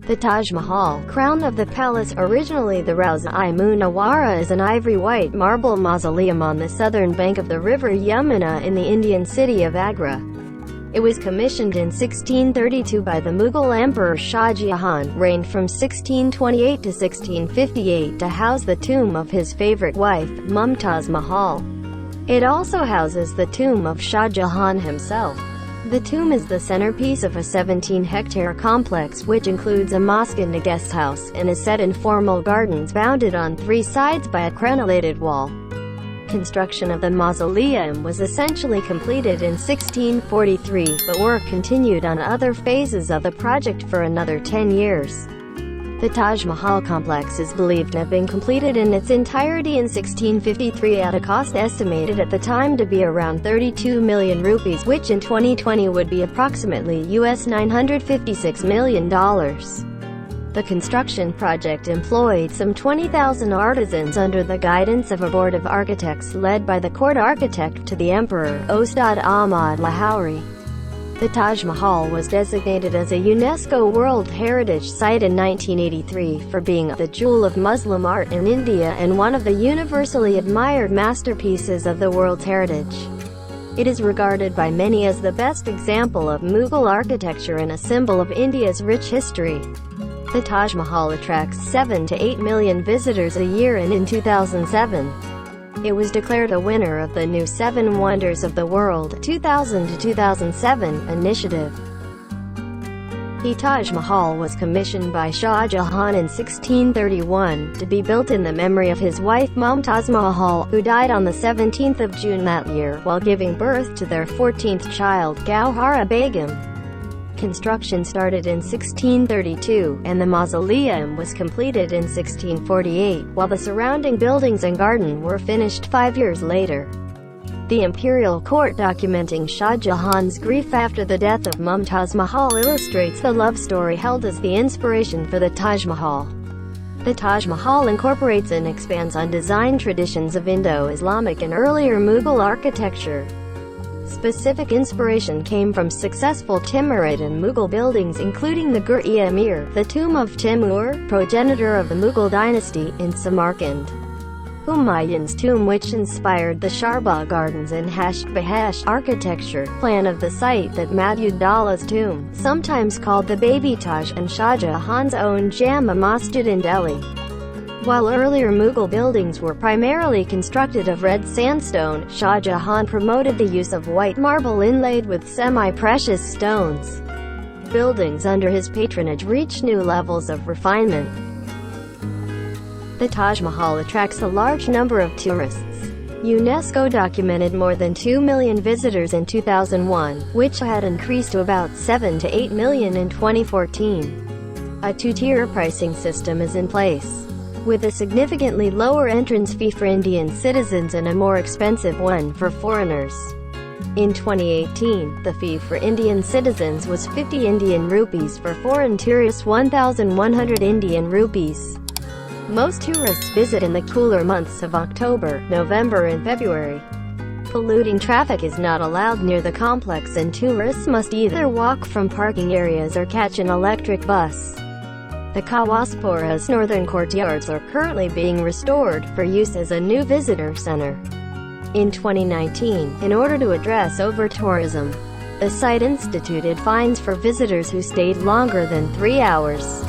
The Taj Mahal Crown of the palace, originally the Rauza-i-munawwara, is an ivory-white marble mausoleum on the southern bank of the river Yamuna in the Indian city of Agra. It was commissioned in 1632 by the Mughal Emperor Shah Jahan, reigned from 1628 to 1658, to house the tomb of his favorite wife, Mumtaz Mahal. It also houses the tomb of Shah Jahan himself. The tomb is the centerpiece of a 17-hectare complex which includes a mosque and a guest house, and is set in formal gardens bounded on three sides by a crenellated wall. Construction of the mausoleum was essentially completed in 1643, but work continued on other phases of the project for another 10 years. The Taj Mahal complex is believed to have been completed in its entirety in 1653 at a cost estimated at the time to be around 32 million rupees, which in 2020 would be approximately US $956 million. The construction project employed some 20,000 artisans under the guidance of a board of architects led by the court architect to the emperor, Ustad Ahmad Lahauri. The Taj Mahal was designated as a UNESCO World Heritage Site in 1983 for being the jewel of Muslim art in India and one of the universally admired masterpieces of the world's heritage. It is regarded by many as the best example of Mughal architecture and a symbol of India's rich history. The Taj Mahal attracts 7 to 8 million visitors a year, and in 2007, it was declared a winner of the new 7 Wonders of the World 2000 to 2007 initiative. The Taj Mahal was commissioned by Shah Jahan in 1631 to be built in the memory of his wife Mumtaz Mahal, who died on the 17th of June that year while giving birth to their 14th child, Gauhara Begum. Construction started in 1632, and the mausoleum was completed in 1648, while the surrounding buildings and garden were finished 5 years later. The imperial court documenting Shah Jahan's grief after the death of Mumtaz Mahal illustrates the love story held as the inspiration for the Taj Mahal. The Taj Mahal incorporates and expands on design traditions of Indo-Islamic and earlier Mughal architecture. Specific inspiration came from successful Timurid and Mughal buildings, including the Gur-e-Amir, the tomb of Timur, progenitor of the Mughal dynasty, in Samarkand. Humayun's tomb, which inspired the Sharbagh Gardens and Hashd-Bahash architecture plan of the site, that Madhud-Dala's tomb, sometimes called the Baby Taj, and Shah Jahan's own Jama Masjid in Delhi. While earlier Mughal buildings were primarily constructed of red sandstone, Shah Jahan promoted the use of white marble inlaid with semi-precious stones. Buildings under his patronage reached new levels of refinement. The Taj Mahal attracts a large number of tourists. UNESCO documented more than 2 million visitors in 2001, which had increased to about 7 to 8 million in 2014. A two-tier pricing system is in place, with a significantly lower entrance fee for Indian citizens and a more expensive one for foreigners. In 2018, the fee for Indian citizens was 50 Indian rupees, for foreign tourists 1,100 Indian rupees. Most tourists visit in the cooler months of October, November and February. Polluting traffic is not allowed near the complex, and tourists must either walk from parking areas or catch an electric bus. The Kawaspora's northern courtyards are currently being restored for use as a new visitor center. In 2019, in order to address over-tourism, the site instituted fines for visitors who stayed longer than 3 hours.